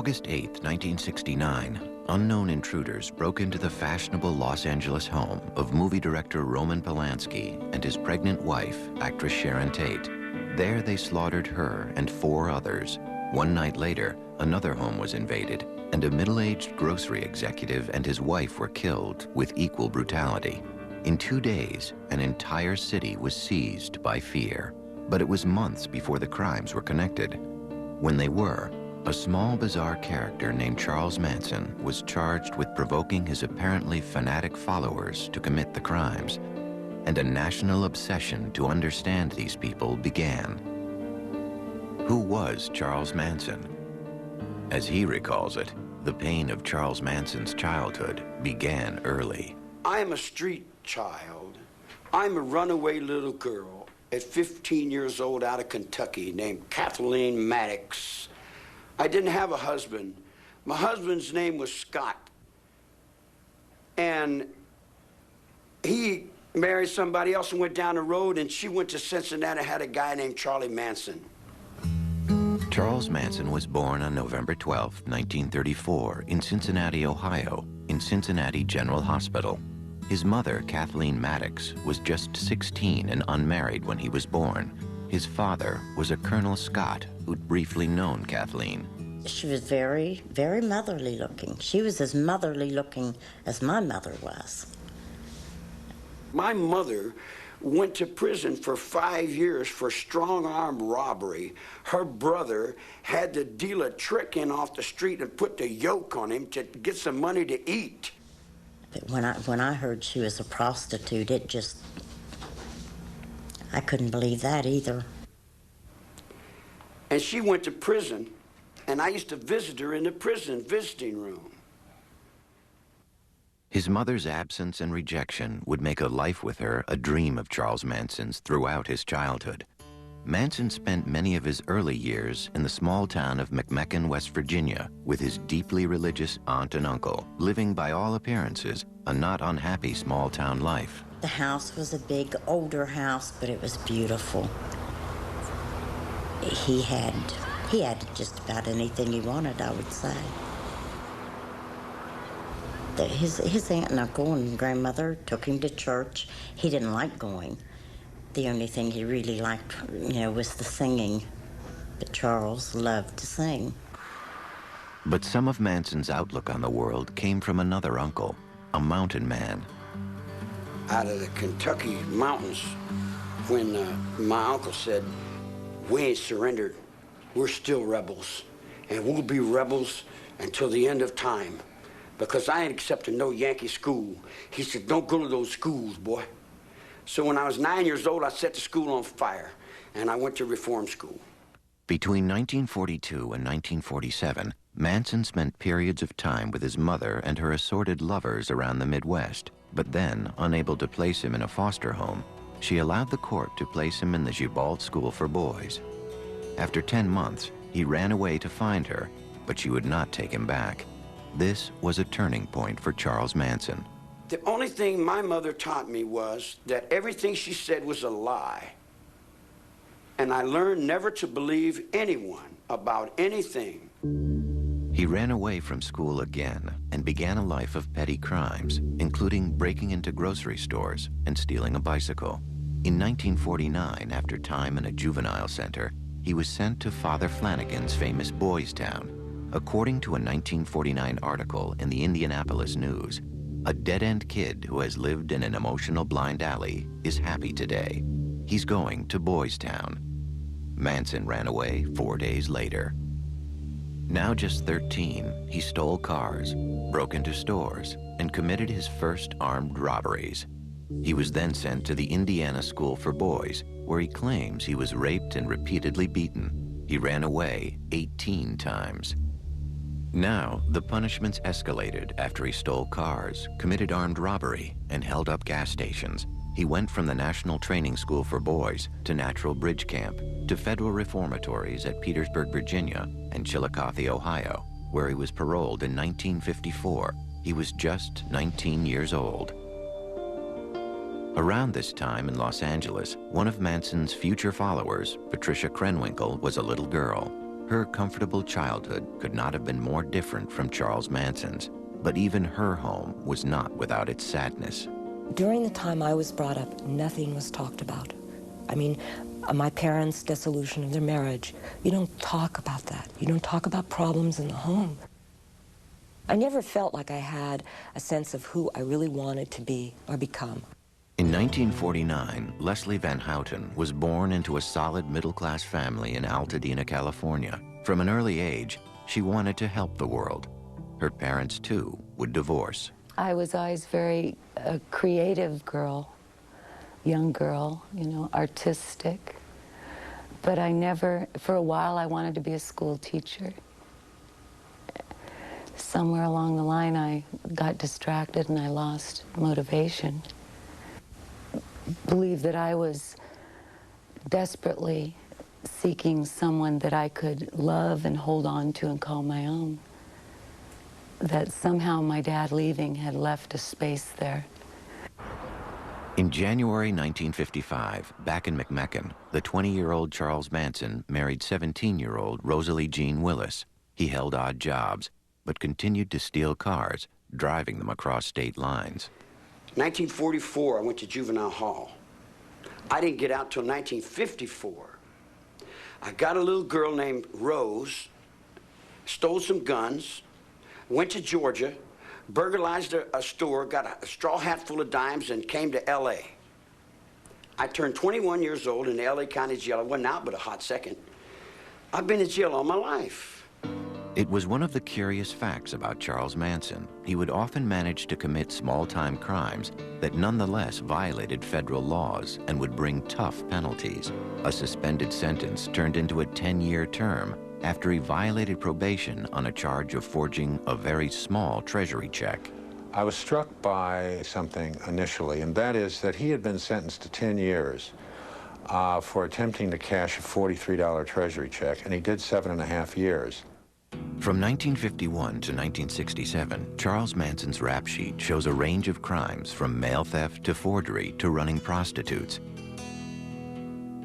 August 8, 1969, unknown intruders broke into the fashionable Los Angeles home of movie director Roman Polanski and his pregnant wife, actress Sharon Tate. There they slaughtered her and 4 others. One night later, another home was invaded, and a middle-aged grocery executive and his wife were killed with equal brutality. In 2 days, an entire city was seized by fear. But it was months before the crimes were connected. When they were, a small, bizarre character named Charles Manson was charged with provoking his apparently fanatic followers to commit the crimes, and a national obsession to understand these people began. Who was Charles Manson? As he recalls it, the pain of Charles Manson's childhood began early. I'm a street child. I'm a runaway little girl at 15 years old out of Kentucky named Kathleen Maddox. I didn't have a husband. My husband's name was Scott. And he married somebody else and went down the road, and she went to Cincinnati and had a guy named Charlie Manson. Charles Manson was born on November 12, 1934, in Cincinnati, Ohio, in Cincinnati General Hospital. His mother, Kathleen Maddox, was just 16 and unmarried when he was born. His father was a Colonel Scott who'd briefly known Kathleen. She was very, very motherly looking. She was as motherly looking as my mother was. My mother went to prison for 5 years for strong-arm robbery. Her brother had to deal a trick in off the street and put the yoke on him to get some money to eat. But when I heard she was a prostitute, it just, I couldn't believe that either. And she went to prison, and I used to visit her in the prison visiting room. His mother's absence and rejection would make a life with her a dream of Charles Manson's throughout his childhood. Manson spent many of his early years in the small town of McMecken, West Virginia, with his deeply religious aunt and uncle, living by all appearances a not unhappy small-town life. The house was a big, older house, but it was beautiful. He had just about anything he wanted, I would say. His aunt and uncle and grandmother took him to church. He didn't like going. The only thing he really liked, was the singing. But Charles loved to sing. But some of Manson's outlook on the world came from another uncle, a mountain man. Out of the Kentucky mountains, when my uncle said, "We ain't surrendered. We're still rebels, and we'll be rebels until the end of time, because I ain't accepting no Yankee school." He said, "Don't go to those schools, boy." So when I was 9 years old, I set the school on fire, and I went to reform school. Between 1942 and 1947, Manson spent periods of time with his mother and her assorted lovers around the Midwest. But then, unable to place him in a foster home, she allowed the court to place him in the Gibault School for Boys. After 10 months, he ran away to find her, but she would not take him back. This was a turning point for Charles Manson. The only thing my mother taught me was that everything she said was a lie. And I learned never to believe anyone about anything. He ran away from school again and began a life of petty crimes, including breaking into grocery stores and stealing a bicycle. In 1949, after time in a juvenile center, he was sent to Father Flanagan's famous Boys Town. According to a 1949 article in the Indianapolis News, a dead-end kid who has lived in an emotional blind alley is happy today. He's going to Boys Town. Manson ran away 4 days later. Now just 13, he stole cars, broke into stores, and committed his first armed robberies. He was then sent to the Indiana School for Boys, where he claims he was raped and repeatedly beaten. He ran away 18 times. Now, the punishments escalated after he stole cars, committed armed robbery, and held up gas stations. He went from the National Training School for Boys to Natural Bridge Camp to federal reformatories at Petersburg, Virginia, and Chillicothe, Ohio, where he was paroled in 1954. He was just 19 years old. Around this time in Los Angeles, one of Manson's future followers, Patricia Krenwinkel, was a little girl. Her comfortable childhood could not have been more different from Charles Manson's, but even her home was not without its sadness. During the time I was brought up, nothing was talked about. I mean, my parents' dissolution of their marriage, you don't talk about that. You don't talk about problems in the home. I never felt like I had a sense of who I really wanted to be or become. In 1949, Leslie Van Houten was born into a solid middle-class family in Altadena, California. From an early age, she wanted to help the world. Her parents, too, would divorce. I was always very creative girl, young girl, you know, artistic. But I never, for a while, I wanted to be a school teacher. Somewhere along the line, I got distracted and I lost motivation. Believe that I was desperately seeking someone that I could love and hold on to and call my own. That somehow my dad leaving had left a space there. In January 1955, back in McMecken, the 20-year-old Charles Manson married 17-year-old Rosalie Jean Willis. He held odd jobs, but continued to steal cars, driving them across state lines. 1944, I went to juvenile hall. I didn't get out till 1954. I got a little girl named Rose, stole some guns, went to Georgia, burglarized a store, got a straw hat full of dimes, and came to L.A. I turned 21 years old in the L.A. County Jail. I wasn't out but a hot second. I've been in jail all my life. It was one of the curious facts about Charles Manson. He would often manage to commit small-time crimes that nonetheless violated federal laws and would bring tough penalties. A suspended sentence turned into a 10-year term after he violated probation on a charge of forging a very small treasury check. I was struck by something initially, and that is that he had been sentenced to 10 years for attempting to cash a $43 treasury check, and he did 7.5 years. From 1951 to 1967, Charles Manson's rap sheet shows a range of crimes from mail theft to forgery to running prostitutes.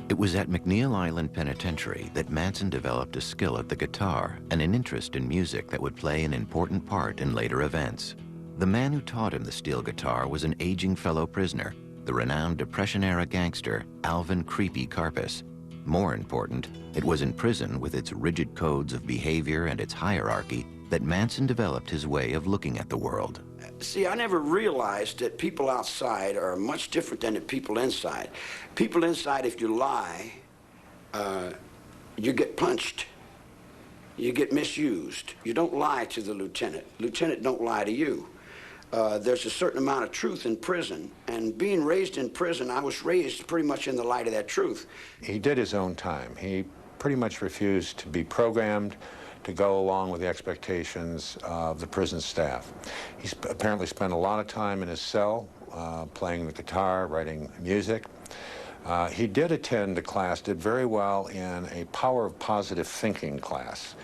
It was at McNeil Island Penitentiary that Manson developed a skill at the guitar and an interest in music that would play an important part in later events. The man who taught him the steel guitar was an aging fellow prisoner, the renowned Depression-era gangster Alvin "Creepy" Karpis. More important, it was in prison with its rigid codes of behavior and its hierarchy that Manson developed his way of looking at the world. See, I never realized that people outside are much different than the people inside. People inside, if you lie, you get punched. You get misused. You don't lie to the lieutenant. Lieutenant don't lie to you. There's a certain amount of truth in prison, and being raised in prison, I was raised pretty much in the light of that truth. He did his own time. He pretty much refused to be programmed to go along with the expectations of the prison staff. He apparently spent a lot of time in his cell, playing the guitar, writing music. He did attend a class, did very well in a power of positive thinking class,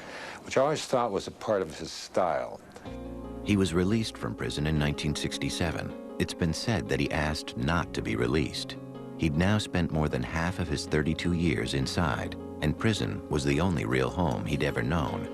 which I always thought was a part of his style. He was released from prison in 1967. It's been said that he asked not to be released. He'd now spent more than half of his 32 years inside, and prison was the only real home he'd ever known.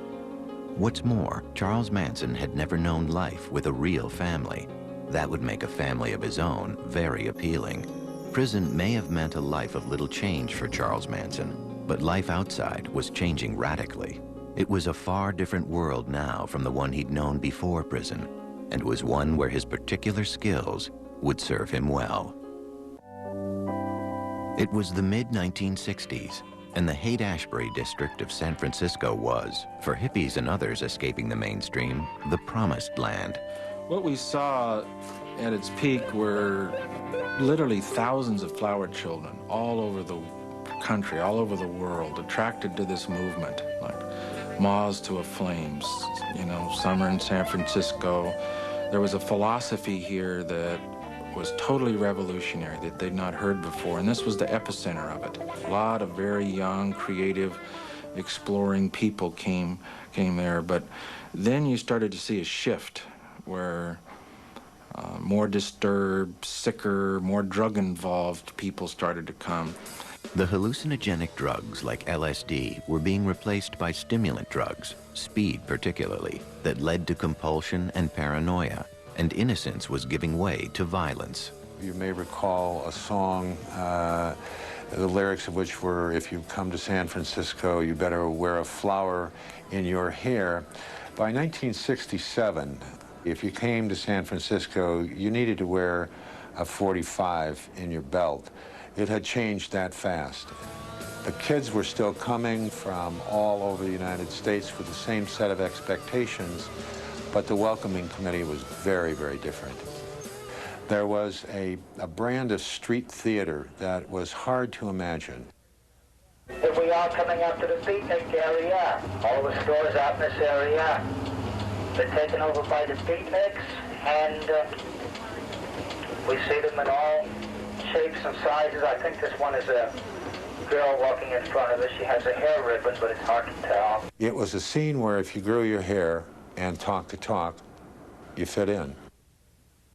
What's more, Charles Manson had never known life with a real family. That would make a family of his own very appealing. Prison may have meant a life of little change for Charles Manson, but life outside was changing radically. It was a far different world now from the one he'd known before prison, and was one where his particular skills would serve him well. It was the mid-1960s, and the Haight-Ashbury district of San Francisco was, for hippies and others escaping the mainstream, the promised land. What we saw at its peak were literally thousands of flower children all over the country, all over the world, attracted to this movement, like moths to a flame, you know, summer in San Francisco. There was a philosophy here that was totally revolutionary that they'd not heard before, and this was the epicenter of it. A lot of very young, creative, exploring people came there, but then you started to see a shift where more disturbed, sicker, more drug-involved people started to come. The hallucinogenic drugs like LSD were being replaced by stimulant drugs, speed particularly, that led to compulsion and paranoia, and innocence was giving way to violence. You may recall a song, the lyrics of which were, if you come to San Francisco, you better wear a flower in your hair. By 1967, if you came to San Francisco, you needed to wear a .45 in your belt. It had changed that fast. The kids were still coming from all over the United States with the same set of expectations, but the welcoming committee was very, very different. There was a brand of street theater that was hard to imagine. If we are coming up to the beatnik area, all the stores out in this area, they're taken over by the beatniks, and we see them in all shapes and sizes. I think this one is a girl walking in front of us. She has a hair ribbon, but it's hard to tell. It was a scene where if you grew your hair and talked the talk, you fit in.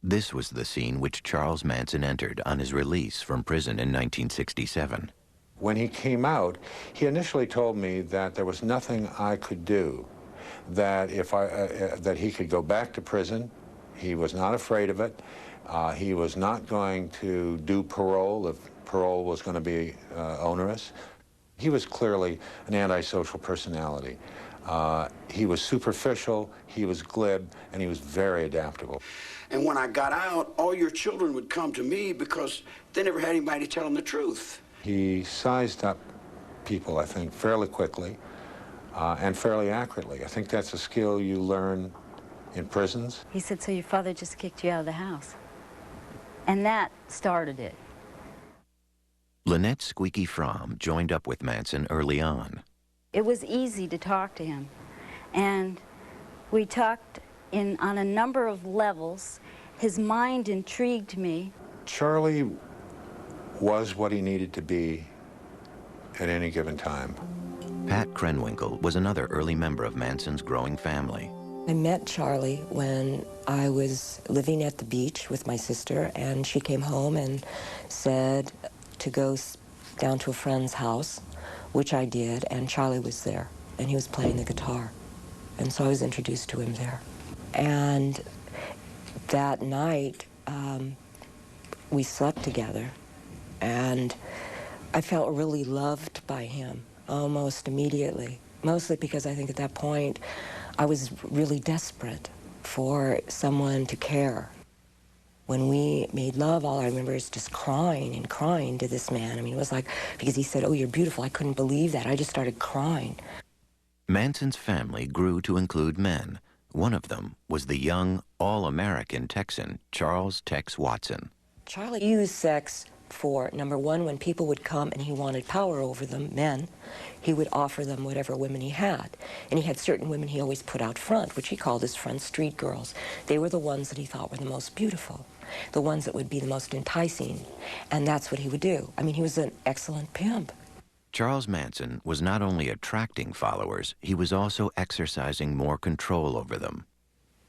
This was the scene which Charles Manson entered on his release from prison in 1967. When he came out, he initially told me that there was nothing I could do, that that he could go back to prison. He was not afraid of it. He was not going to do parole if parole was going to be onerous. He was clearly an antisocial personality. He was superficial, he was glib, and he was very adaptable. And when I got out, all your children would come to me because they never had anybody to tell them the truth. He sized up people, I think, fairly quickly and fairly accurately. I think that's a skill you learn in prisons. He said, so your father just kicked you out of the house. And that started it. Lynette Squeaky Fromm joined up with Manson early on. It was easy to talk to him. And we talked on a number of levels. His mind intrigued me. Charlie was what he needed to be at any given time. Pat Krenwinkel was another early member of Manson's growing family. I met Charlie when I was living at the beach with my sister, and she came home and said to go down to a friend's house, which I did, and Charlie was there, and he was playing the guitar. And so I was introduced to him there. And that night, we slept together, and I felt really loved by him almost immediately, mostly because I think at that point I was really desperate for someone to care. When we made love, all I remember is just crying and crying to this man. I mean, it was like, because he said, oh, you're beautiful. I couldn't believe that. I just started crying. Manson's family grew to include men. One of them was the young, all-American Texan, Charles Tex Watson. Charlie used sex for, number one, when people would come and he wanted power over them, men, he would offer them whatever women he had. And he had certain women he always put out front, which he called his front street girls. They were the ones that he thought were the most beautiful, the ones that would be the most enticing. And that's what he would do. I mean, he was an excellent pimp. Charles Manson was not only attracting followers, he was also exercising more control over them.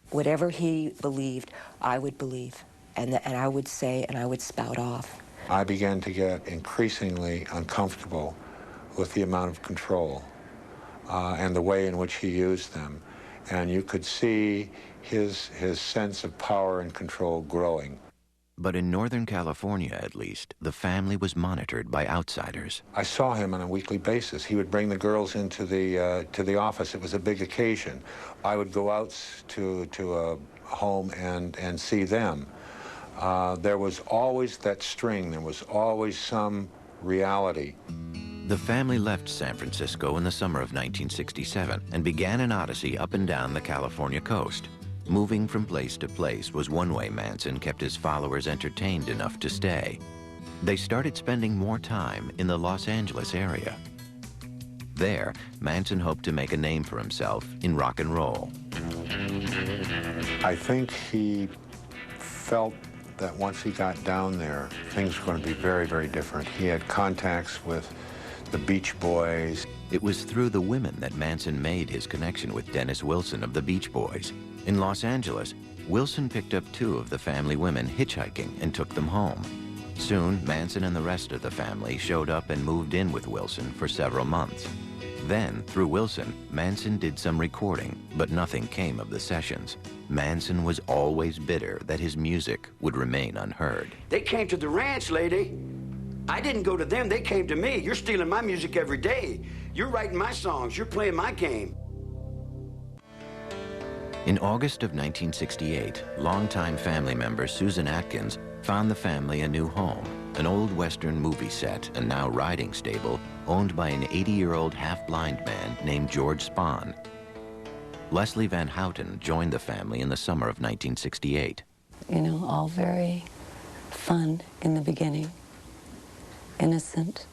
Whatever he believed, I would believe. And I would say, and I would spout off. I began to get increasingly uncomfortable with the amount of control and the way in which he used them. And you could see his sense of power and control growing. But in Northern California, at least, the family was monitored by outsiders. I saw him on a weekly basis. He would bring the girls into the office. It was a big occasion. I would go out to a home and see them. There was always that string. There was always some reality. The family left San Francisco in the summer of 1967 and began an odyssey up and down the California coast. Moving from place to place was one way Manson kept his followers entertained enough to stay. They started spending more time in the Los Angeles area. There, Manson hoped to make a name for himself in rock and roll. I think he felt that once he got down there, things were going to be very, very different. He had contacts with the Beach Boys. It was through the women that Manson made his connection with Dennis Wilson of the Beach Boys. In Los Angeles, Wilson picked up two of the family women hitchhiking and took them home. Soon, Manson and the rest of the family showed up and moved in with Wilson for several months. Then, through Wilson, Manson did some recording, but nothing came of the sessions. Manson was always bitter that his music would remain unheard. They came to the ranch, lady. I didn't go to them, they came to me. You're stealing my music every day. You're writing my songs, you're playing my game. In August of 1968, longtime family member Susan Atkins found the family a new home, an old Western movie set and now riding stable owned by an 80-year-old half-blind man named George Spahn. Leslie Van Houten joined the family in the summer of 1968. You know, all very fun in the beginning, innocent.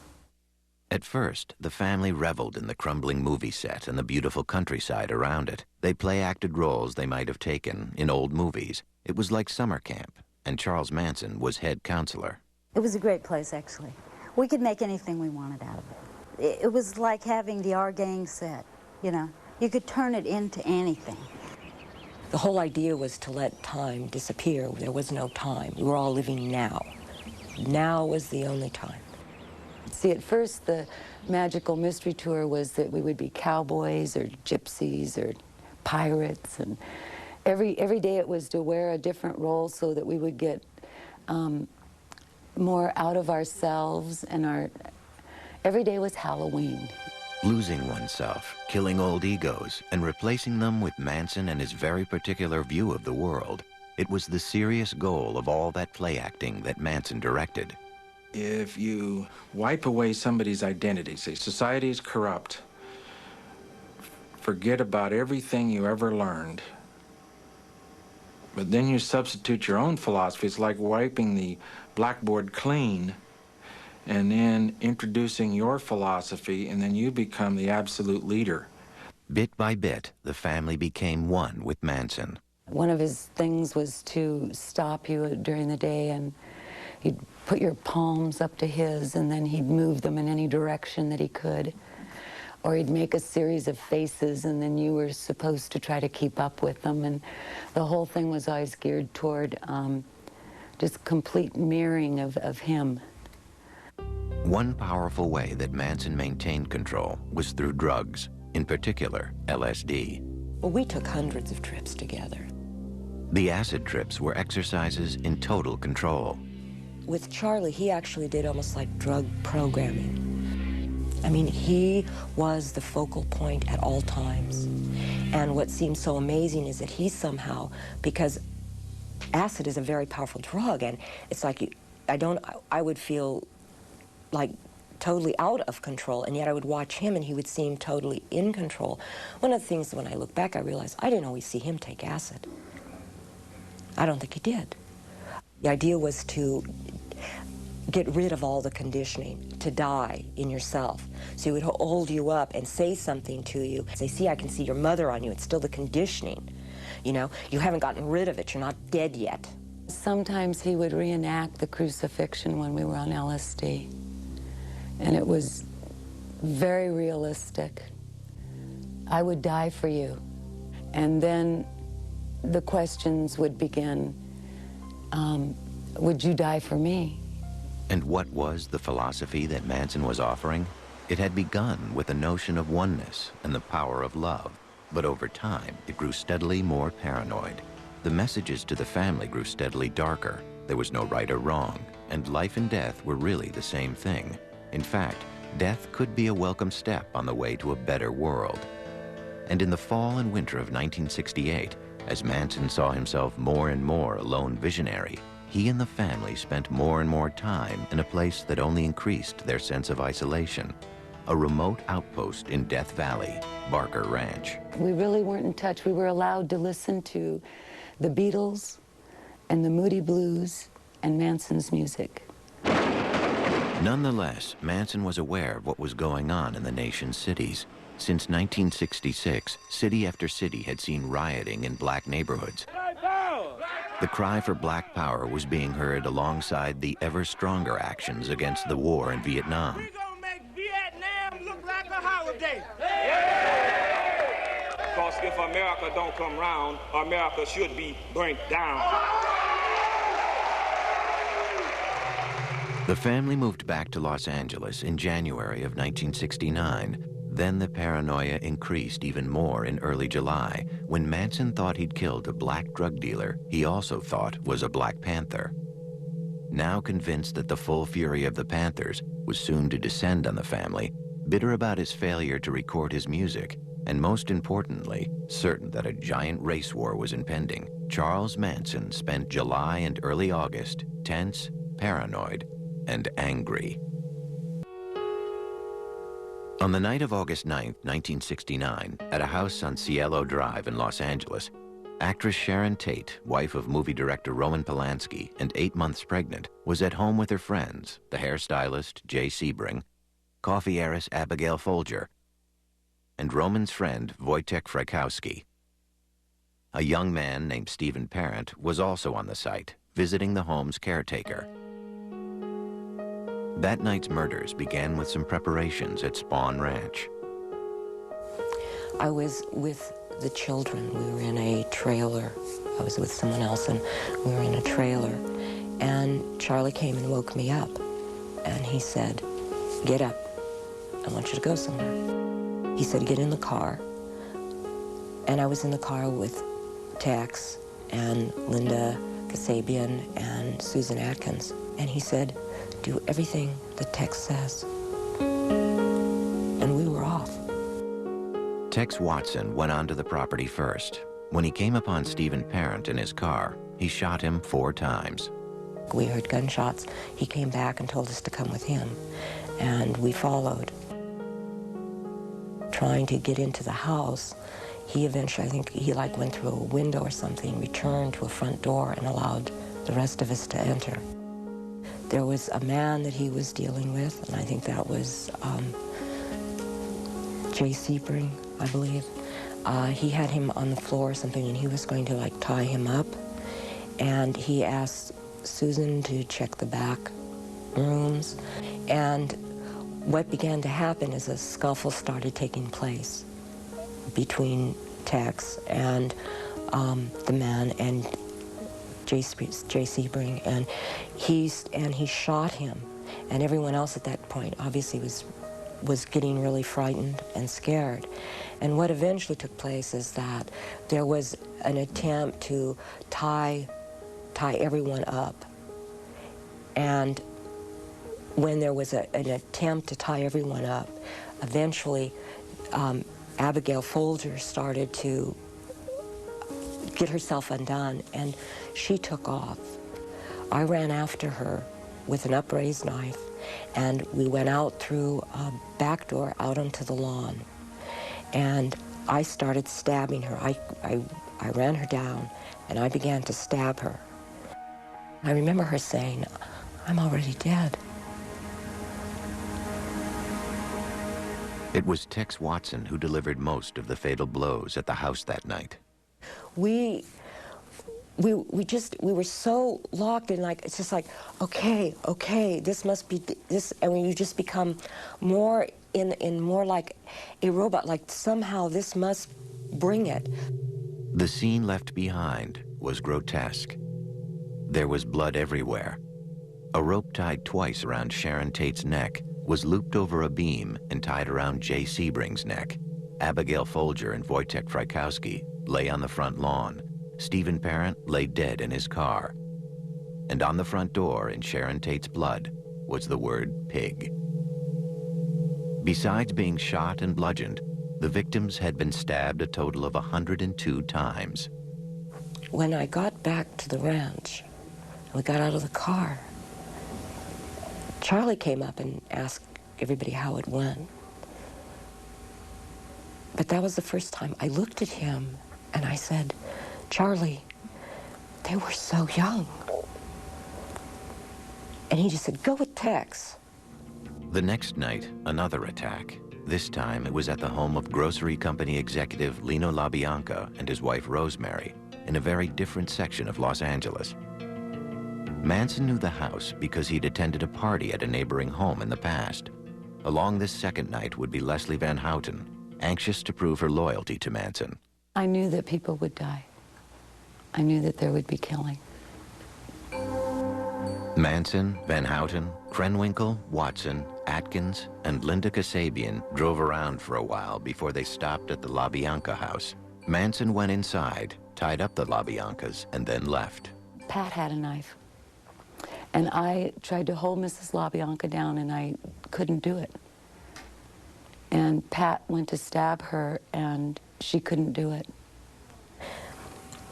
At first, the family reveled in the crumbling movie set and the beautiful countryside around it. They play-acted roles they might have taken in old movies. It was like summer camp, and Charles Manson was head counselor. It was a great place, actually. We could make anything we wanted out of it. It was like having the Our Gang set, you know. You could turn it into anything. The whole idea was to let time disappear. There was no time. We were all living now. Now was the only time. See, at first, the magical mystery tour was that we would be cowboys or gypsies or pirates, and every day it was to wear a different role so that we would get more out of ourselves, and every day was Halloween. Losing oneself, killing old egos, and replacing them with Manson and his very particular view of the world. It was the serious goal of all that play acting that Manson directed. If you wipe away somebody's identity, say society is corrupt, forget about everything you ever learned, but then you substitute your own philosophy. It's like wiping the blackboard clean and then introducing your philosophy, and then you become the absolute leader. Bit by bit, the family became one with Manson. One of his things was to stop you during the day, and he'd put your palms up to his, and then he'd move them in any direction that he could. Or he'd make a series of faces, and then you were supposed to try to keep up with them. And the whole thing was always geared toward just complete mirroring of him. One powerful way that Manson maintained control was through drugs, in particular LSD. Well, we took hundreds of trips together. The acid trips were exercises in total control. With Charlie, he actually did almost like drug programming. I mean, he was the focal point at all times. And what seems so amazing is that he somehow, because acid is a very powerful drug, and it's like I would feel like totally out of control, and yet I would watch him and he would seem totally in control. One of the things, when I look back, I realized I didn't always see him take acid. I don't think he did. The idea was to get rid of all the conditioning, to die in yourself. So he would hold you up and say something to you. Say, see, I can see your mother on you. It's still the conditioning. You know, you haven't gotten rid of it. You're not dead yet. Sometimes he would reenact the crucifixion when we were on LSD. And it was very realistic. I would die for you. And then the questions would begin, would you die for me? And what was the philosophy that Manson was offering? It had begun with the notion of oneness and the power of love, but over time, it grew steadily more paranoid. The messages to the family grew steadily darker. There was no right or wrong, and life and death were really the same thing. In fact, death could be a welcome step on the way to a better world. And in the fall and winter of 1968, as Manson saw himself more and more a lone visionary, he and the family spent more and more time in a place that only increased their sense of isolation, a remote outpost in Death Valley, Barker Ranch. We really weren't in touch. We were allowed to listen to the Beatles and the Moody Blues and Manson's music. Nonetheless, Manson was aware of what was going on in the nation's cities. Since 1966, city after city had seen rioting in black neighborhoods. The cry for black power was being heard alongside the ever stronger actions against the war in Vietnam. We're gonna make Vietnam look like a holiday. Because if America don't come round, America should be burnt down. The family moved back to Los Angeles in January of 1969. Then the paranoia increased even more in early July, when Manson thought he'd killed a black drug dealer he also thought was a Black Panther. Now convinced that the full fury of the Panthers was soon to descend on the family, bitter about his failure to record his music, and most importantly, certain that a giant race war was impending, Charles Manson spent July and early August tense, paranoid, and angry. On the night of August 9, 1969, at a house on Cielo Drive in Los Angeles, actress Sharon Tate, wife of movie director Roman Polanski and 8 months pregnant, was at home with her friends, the hairstylist Jay Sebring, coffee heiress Abigail Folger, and Roman's friend Wojtek Frykowski. A young man named Stephen Parent was also on the site, visiting the home's caretaker. That night's murders began with some preparations at Spawn Ranch. I was with the children. We were in a trailer. I was with someone else, and we were in a trailer. And Charlie came and woke me up. And he said, "Get up. I want you to go somewhere." He said, "Get in the car." And I was in the car with Tex and Linda Kasabian and Susan Atkins. And he said, "Do everything that Tex says." And we were off. Tex Watson went onto the property first. When he came upon Stephen Parent in his car, he shot him 4 times. We heard gunshots. He came back and told us to come with him, and we followed. Trying to get into the house, he eventually, I think he went through a window or something, returned to a front door and allowed the rest of us to enter. There was a man that he was dealing with, and I think that was Jay Sebring, I believe. He had him on the floor or something, and he was going to tie him up. And he asked Susan to check the back rooms. And what began to happen is a scuffle started taking place between Tex and the man and Jay Sebring, and he shot him. And everyone else at that point obviously was getting really frightened and scared. And what eventually took place is that there was an attempt to tie everyone up. And when there was an attempt to tie everyone up, eventually Abigail Folger started to get herself undone, and she took off. I ran after her with an upraised knife, and we went out through a back door out onto the lawn. And I started stabbing her. I ran her down, and I began to stab her. I remember her saying, "I'm already dead." It was Tex Watson who delivered most of the fatal blows at the house that night. We were so locked in, it's just okay, this must be this, and when you just become more in more like a robot, somehow this must bring it. The scene left behind was grotesque. There was blood everywhere. A rope tied twice around Sharon Tate's neck was looped over a beam and tied around Jay Sebring's neck. Abigail Folger and Wojtek Frykowski lay on the front lawn. Stephen Parent lay dead in his car. And on the front door in Sharon Tate's blood was the word pig. Besides being shot and bludgeoned, the victims had been stabbed a total of 102 times. When I got back to the ranch, we got out of the car, Charlie came up and asked everybody how it went. But that was the first time I looked at him and I said, "Charlie, they were so young." And he just said, "Go with Tex." The next night, another attack. This time, it was at the home of grocery company executive Lino LaBianca and his wife Rosemary in a very different section of Los Angeles. Manson knew the house because he'd attended a party at a neighboring home in the past. Along this second night would be Leslie Van Houten, anxious to prove her loyalty to Manson. I knew that people would die. I knew that there would be killing. Manson, Van Houten, Krenwinkel, Watson, Atkins, and Linda Kasabian drove around for a while before they stopped at the LaBianca house. Manson went inside, tied up the LaBiancas, and then left. Pat had a knife, and I tried to hold Mrs. LaBianca down, and I couldn't do it. And Pat went to stab her, and she couldn't do it.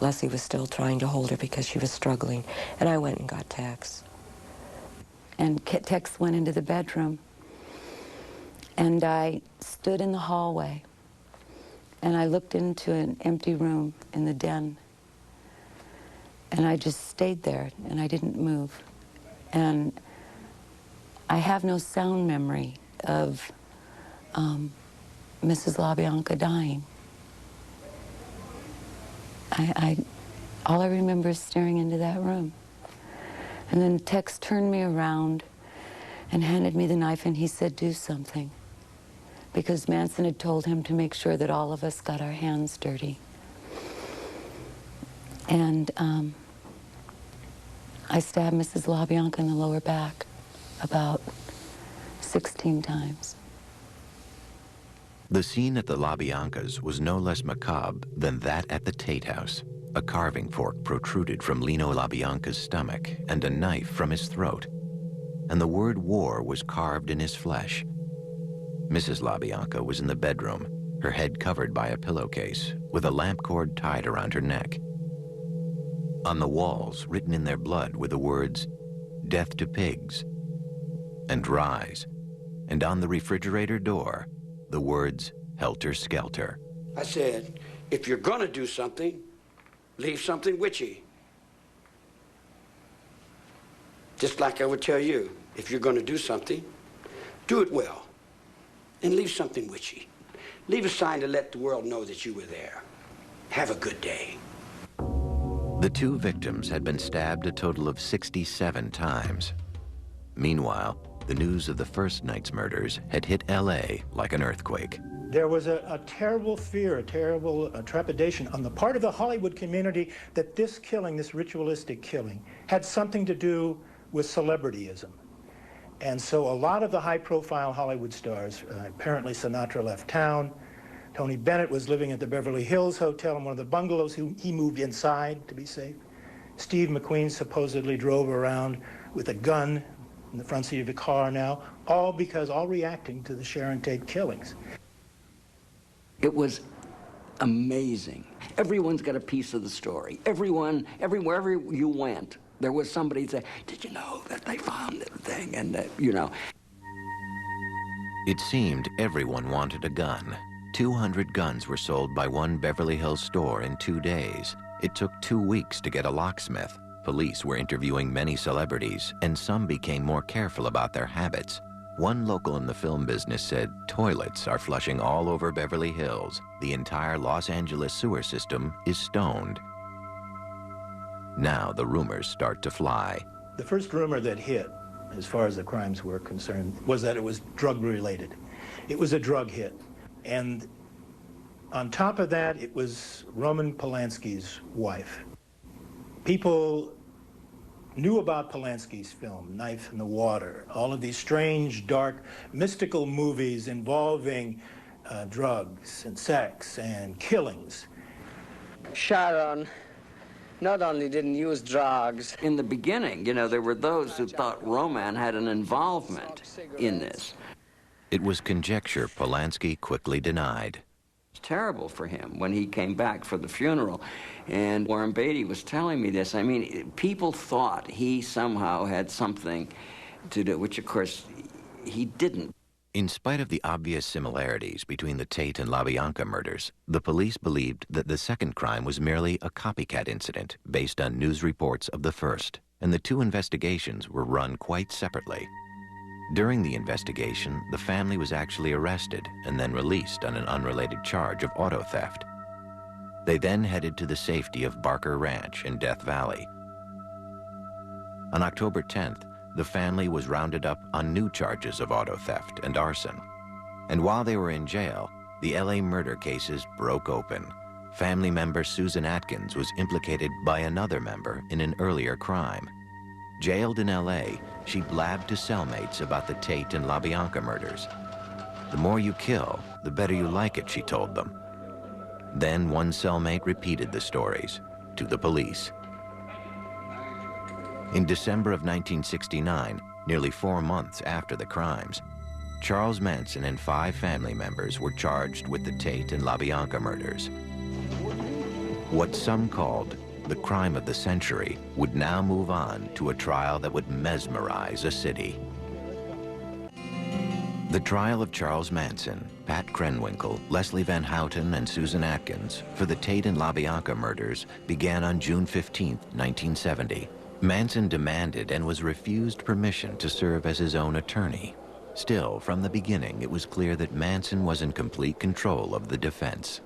Leslie was still trying to hold her because she was struggling, and I went and got Tex. And Tex went into the bedroom, and I stood in the hallway, and I looked into an empty room in the den, and I just stayed there, and I didn't move. And I have no sound memory of Mrs. LaBianca dying. All I remember is staring into that room. And then Tex turned me around and handed me the knife, and he said, do something. Because Manson had told him to make sure that all of us got our hands dirty. And I stabbed Mrs. LaBianca in the lower back about 16 times. The scene at the LaBiancas was no less macabre than that at the Tate house. A carving fork protruded from Lino LaBianca's stomach and a knife from his throat. And the word war was carved in his flesh. Mrs. LaBianca was in the bedroom, her head covered by a pillowcase, with a lamp cord tied around her neck. On the walls, written in their blood, were the words, "Death to pigs," and "Rise." And on the refrigerator door, the words, "Helter Skelter." I said, if you're gonna do something, leave something witchy. Just like I would tell you, if you're gonna do something, do it well. And leave something witchy. Leave a sign to let the world know that you were there. Have a good day. The two victims had been stabbed a total of 67 times. Meanwhile, the news of the first night's murders had hit LA like an earthquake. There was a terrible fear, a terrible trepidation on the part of the Hollywood community that this killing, this ritualistic killing, had something to do with celebrityism. And so a lot of the high-profile Hollywood stars, apparently Sinatra left town. Tony Bennett was living at the Beverly Hills Hotel in one of the bungalows. He moved inside to be safe. Steve McQueen supposedly drove around with a gun in the front seat of a car now, all reacting to the Sharon Tate killings. It was amazing. Everyone's got a piece of the story. Everyone, wherever you went, there was somebody say, did you know that they found the thing? And, you know. It seemed everyone wanted a gun. 200 guns were sold by one Beverly Hills store in 2 days. It took 2 weeks to get a locksmith. Police were interviewing many celebrities, and some became more careful about their habits. One local in the film business said toilets are flushing all over Beverly Hills. The entire Los Angeles sewer system is stoned. Now the rumors start to fly. The first rumor that hit, as far as the crimes were concerned, was that it was drug-related. It was a drug hit. And on top of that, it was Roman Polanski's wife. People knew about Polanski's film, Knife in the Water, all of these strange, dark, mystical movies involving drugs and sex and killings. Sharon not only didn't use drugs. In the beginning, you know, there were those who thought Roman had an involvement in this. It was conjecture Polanski quickly denied. It's terrible for him when he came back for the funeral. And Warren Beatty was telling me this. I mean, people thought he somehow had something to do, which, of course, he didn't. In spite of the obvious similarities between the Tate and LaBianca murders, the police believed that the second crime was merely a copycat incident based on news reports of the first, and the two investigations were run quite separately. During the investigation, the family was actually arrested and then released on an unrelated charge of auto theft. They then headed to the safety of Barker Ranch in Death Valley. On October 10th, the family was rounded up on new charges of auto theft and arson. And while they were in jail, the LA murder cases broke open. Family member Susan Atkins was implicated by another member in an earlier crime. Jailed in L.A., she blabbed to cellmates about the Tate and LaBianca murders. The more you kill, the better you like it, she told them. Then one cellmate repeated the stories to the police. In December of 1969, nearly 4 months after the crimes, Charles Manson and 5 family members were charged with the Tate and LaBianca murders. What some called the crime of the century would now move on to a trial that would mesmerize a city. The trial of Charles Manson, Pat Krenwinkel, Leslie Van Houten, and Susan Atkins for the Tate and LaBianca murders began on June 15, 1970. Manson demanded and was refused permission to serve as his own attorney. Still, from the beginning, it was clear that Manson was in complete control of the defense.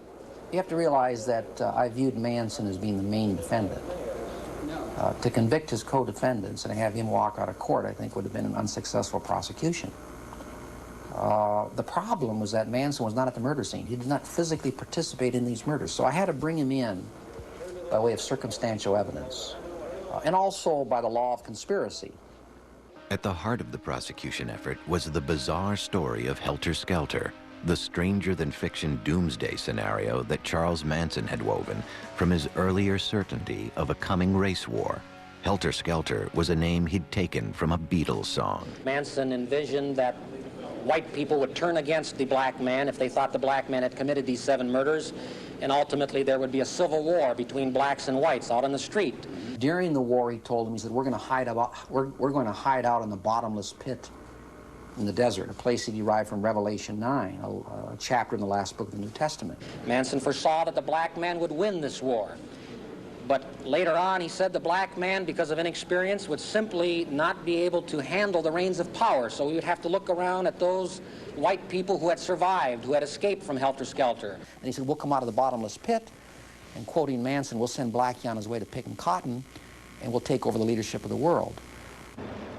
You have to realize that I viewed Manson as being the main defendant. To convict his co-defendants and have him walk out of court, I think, would have been an unsuccessful prosecution. The problem was that Manson was not at the murder scene. He did not physically participate in these murders, so I had to bring him in by way of circumstantial evidence, and also by the law of conspiracy. At the heart of the prosecution effort was the bizarre story of Helter Skelter, the stranger-than-fiction doomsday scenario that Charles Manson had woven from his earlier certainty of a coming race war. Helter Skelter was a name he'd taken from a Beatles song. Manson envisioned that white people would turn against the black man if they thought the black man had committed these 7 murders, and ultimately there would be a civil war between blacks and whites out on the street. During the war, he told them, he said, we're going to hide out in the bottomless pit in the desert, a place he derived from Revelation 9, a chapter in the last book of the New Testament. Manson foresaw that the black man would win this war. But later on, he said the black man, because of inexperience, would simply not be able to handle the reins of power. So we would have to look around at those white people who had survived, who had escaped from Helter Skelter. And he said, we'll come out of the bottomless pit, and quoting Manson, we'll send Blackie on his way to picking cotton, and we'll take over the leadership of the world.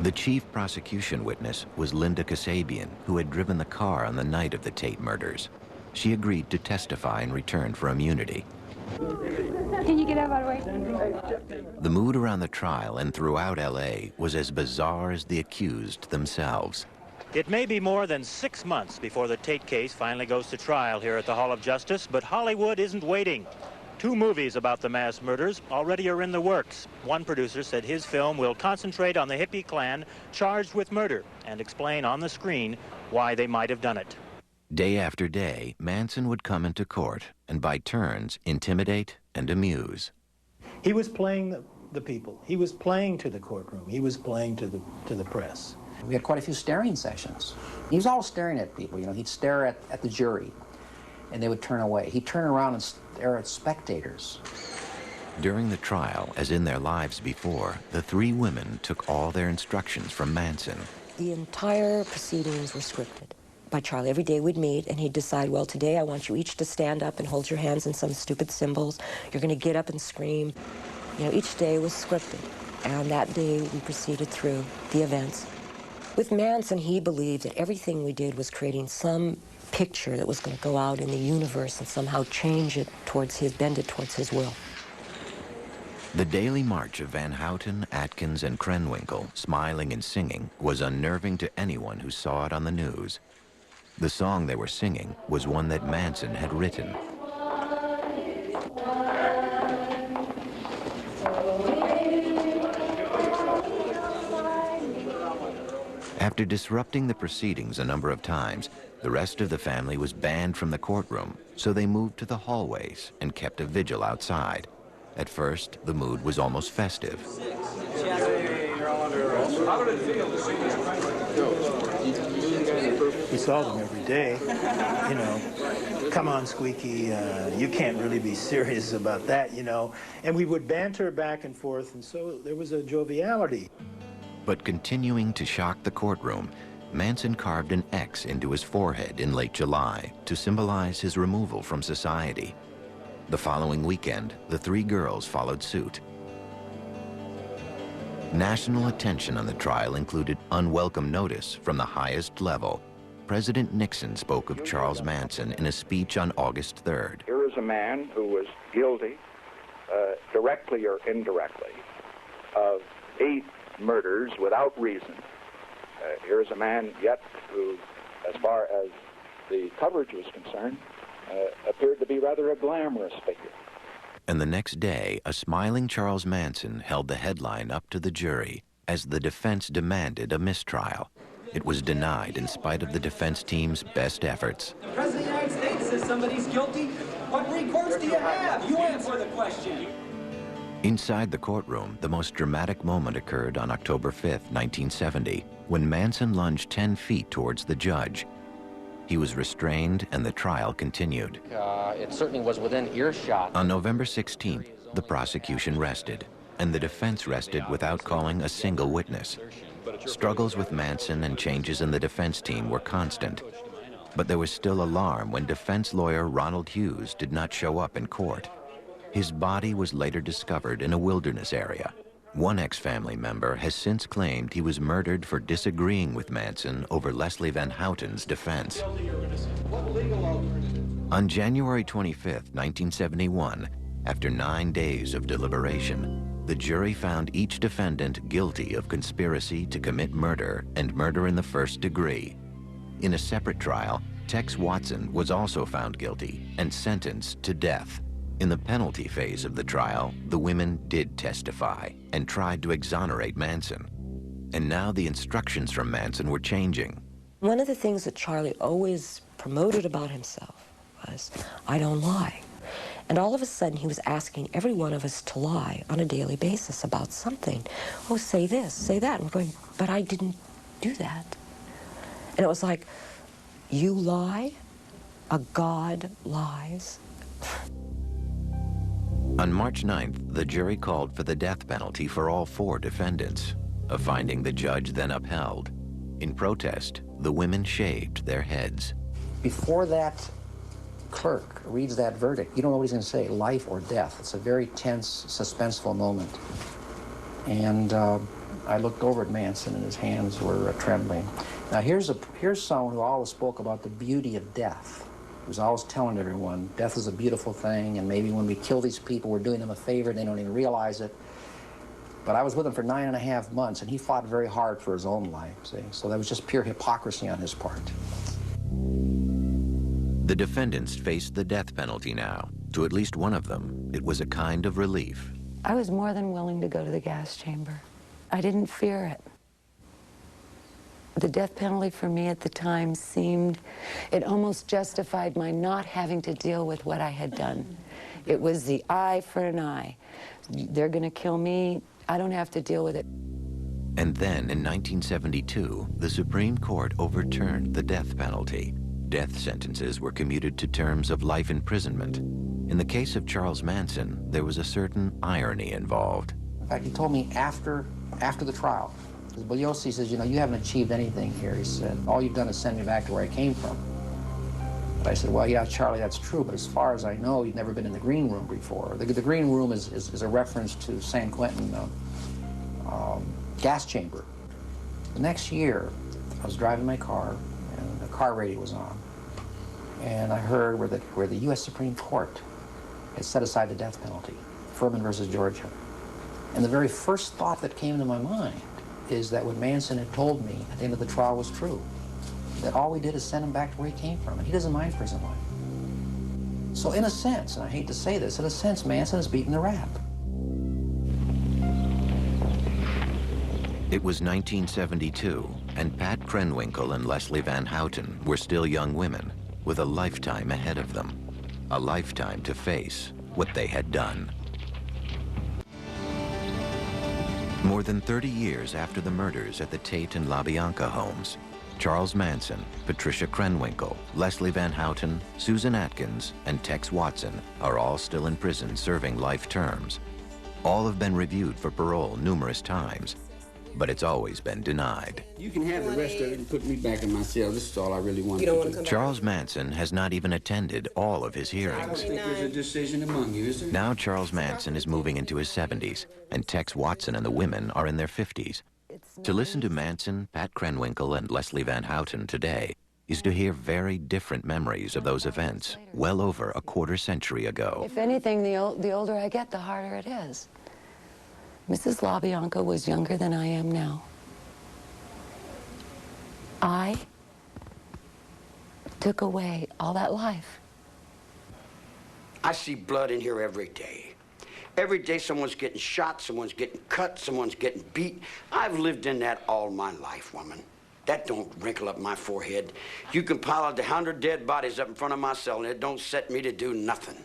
The chief prosecution witness was Linda Kasabian, who had driven the car on the night of the Tate murders. She agreed to testify in return for immunity. Can you get out of the way? The mood around the trial and throughout L.A. was as bizarre as the accused themselves. It may be more than 6 months before the Tate case finally goes to trial here at the Hall of Justice, but Hollywood isn't waiting. 2 movies about the mass murders already are in the works. One producer said his film will concentrate on the hippie clan charged with murder and explain on the screen why they might have done it. Day after day, Manson would come into court and by turns intimidate and amuse. He was playing the people. He was playing to the courtroom. He was playing to the press. We had quite a few staring sessions. He was always staring at people. You know, he'd stare at the jury, and they would turn away. He'd turn around and stare at spectators. During the trial, as in their lives before, the 3 women took all their instructions from Manson. The entire proceedings were scripted by Charlie. Every day we'd meet, and he'd decide, well, today I want you each to stand up and hold your hands in some stupid symbols. You're going to get up and scream. You know, each day was scripted, and that day we proceeded through the events. With Manson, he believed that everything we did was creating some picture that was going to go out in the universe and somehow change it towards bend it towards his will. The daily march of Van Houten, Atkins, and Krenwinkel, smiling and singing, was unnerving to anyone who saw it on the news. The song they were singing was one that Manson had written. After disrupting the proceedings a number of times, the rest of the family was banned from the courtroom, so they moved to the hallways and kept a vigil outside. At first, the mood was almost festive. We saw them every day. You know, come on, Squeaky, you can't really be serious about that, you know. And we would banter back and forth, and so there was a joviality. But continuing to shock the courtroom, Manson carved an X into his forehead in late July to symbolize his removal from society. The following weekend, the 3 girls followed suit. National attention on the trial included unwelcome notice from the highest level. President Nixon spoke of Charles Manson in a speech on August 3rd. Here is a man who was guilty, directly or indirectly, of 8 murders without reason. Here's a man yet who, as far as the coverage was concerned, appeared to be rather a glamorous figure. And the next day, a smiling Charles Manson held the headline up to the jury as the defense demanded a mistrial. It was denied in spite of the defense team's best efforts. The President of the United States says somebody's guilty. What recourse do you have? You answer the question. Inside the courtroom, the most dramatic moment occurred on October 5th, 1970, when Manson lunged 10 feet towards the judge. He was restrained and the trial continued. It certainly was within earshot. On November 16th, the prosecution rested, and the defense rested without calling a single witness. Struggles with Manson and changes in the defense team were constant, but there was still alarm when defense lawyer Ronald Hughes did not show up in court. His body was later discovered in a wilderness area. One ex-family member has since claimed he was murdered for disagreeing with Manson over Leslie Van Houten's defense. On January 25th, 1971, after 9 days of deliberation, the jury found each defendant guilty of conspiracy to commit murder and murder in the first degree. In a separate trial, Tex Watson was also found guilty and sentenced to death. In the penalty phase of the trial, the women did testify and tried to exonerate Manson. And now the instructions from Manson were changing. One of the things that Charlie always promoted about himself was, I don't lie. And all of a sudden, he was asking every one of us to lie on a daily basis about something. Oh, say this, say that. And we're going, but I didn't do that. And it was like, you lie? A god lies? On March 9th, the jury called for the death penalty for all 4 defendants, a finding the judge then upheld. In protest, the women shaved their heads. Before that clerk reads that verdict, you don't know what he's going to say, life or death. It's a very tense, suspenseful moment. And I looked over at Manson, and his hands were trembling. Now, here's someone who always spoke about the beauty of death. He was always telling everyone, death is a beautiful thing, and maybe when we kill these people, we're doing them a favor, and they don't even realize it. But I was with him for 9.5 months, and he fought very hard for his own life, see? So that was just pure hypocrisy on his part. The defendants faced the death penalty now. To at least one of them, it was a kind of relief. I was more than willing to go to the gas chamber. I didn't fear it. The death penalty for me at the time seemed, it almost justified my not having to deal with what I had done. It was the eye for an eye. They're going to kill me. I don't have to deal with it. And then in 1972, the Supreme Court overturned the death penalty. Death sentences were commuted to terms of life imprisonment. In the case of Charles Manson, there was a certain irony involved. In fact, he told me after the trial, Bugliosi says, you know, you haven't achieved anything here. He said, all you've done is send me back to where I came from. But I said, well, yeah, Charlie, that's true, but as far as I know, you've never been in the green room before. The green room is a reference to San Quentin gas chamber. The next year, I was driving my car, and the car radio was on. And I heard where the U.S. Supreme Court had set aside the death penalty, Furman versus Georgia. And the very first thought that came into my mind is that what Manson had told me at the end of the trial was true. That all we did is send him back to where he came from, and he doesn't mind prison life. So in a sense, and I hate to say this, in a sense, Manson has beaten the rap. It was 1972, and Pat Krenwinkel and Leslie Van Houten were still young women with a lifetime ahead of them. A lifetime to face what they had done. More than 30 years after the murders at the Tate and LaBianca homes, Charles Manson, Patricia Krenwinkel, Leslie Van Houten, Susan Atkins, and Tex Watson are all still in prison serving life terms. All have been reviewed for parole numerous times, but it's always been denied. You can have the rest of it and put me back in my cell. This is all I really want to do. Charles Manson has not even attended all of his I don't hearings. think there's a decision among you, is there? Now Charles Manson is moving into his 70s, and Tex Watson and the women are in their 50s. To listen to Manson, Pat Krenwinkel, and Leslie Van Houten today is to hear very different memories of those events well over a quarter century ago. If anything, the older I get, the harder it is. Mrs. LaBianca was younger than I am now. I took away all that life. I see blood in here every day. Every day someone's getting shot, someone's getting cut, someone's getting beat. I've lived in that all my life, woman. That don't wrinkle up my forehead. You can pile out 100 dead bodies up in front of my cell and it don't set me to do nothing.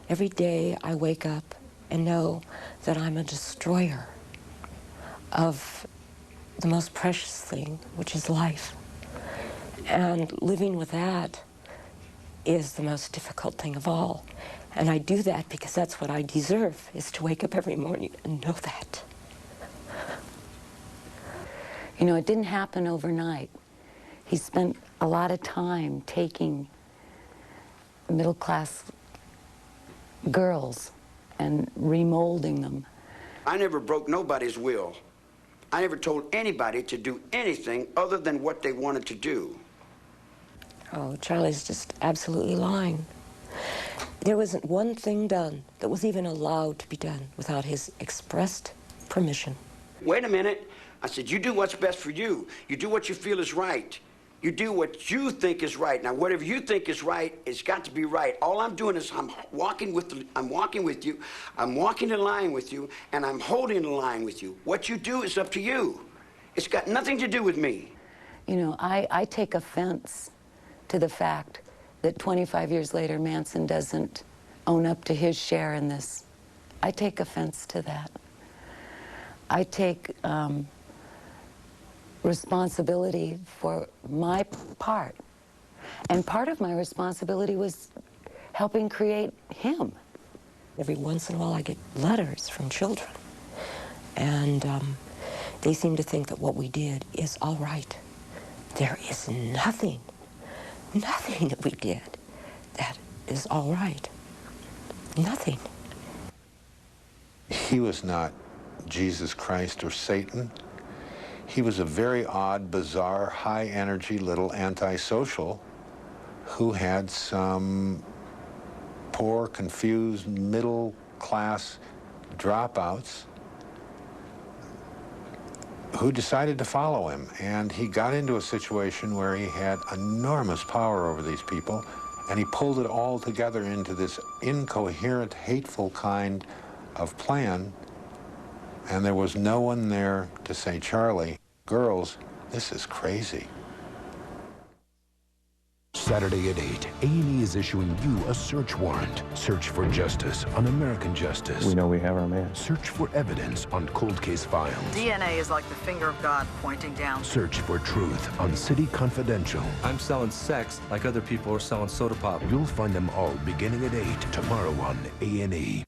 Every day I wake up and know that I'm a destroyer of the most precious thing, which is life. And living with that is the most difficult thing of all. And I do that because that's what I deserve, is to wake up every morning and know that. You know, it didn't happen overnight. He spent a lot of time taking middle-class girls and remolding them. I never broke nobody's will. I never told anybody to do anything other than what they wanted to do. Oh, Charlie's just absolutely lying. There wasn't one thing done that was even allowed to be done without his expressed permission. Wait a minute. I said, you do what's best for you. You do what you feel is right. You do what you think is right. Now, whatever you think is right, it's got to be right. All I'm doing is I'm walking with you, I'm walking the line with you, and I'm holding the line with you. What you do is up to you. It's got nothing to do with me. You know, I take offense to the fact that 25 years later, Manson doesn't own up to his share in this. I take offense to that. I take responsibility for my part. And part of my responsibility was helping create him. Every once in a while I get letters from children, and they seem to think that what we did is all right. There is nothing that we did that is all right. Nothing. He was not Jesus Christ or Satan. He was a very odd, bizarre, high-energy little antisocial who had some poor, confused, middle-class dropouts who decided to follow him. And he got into a situation where he had enormous power over these people, and he pulled it all together into this incoherent, hateful kind of plan. And there was no one there to say, Charlie, girls, this is crazy. Saturday at 8, A&E is issuing you a search warrant. Search for justice on American Justice. We know we have our man. Search for evidence on cold case files. DNA is like the finger of God pointing down. Search for truth on City Confidential. I'm selling sex like other people are selling soda pop. You'll find them all beginning at 8 tomorrow on A&E.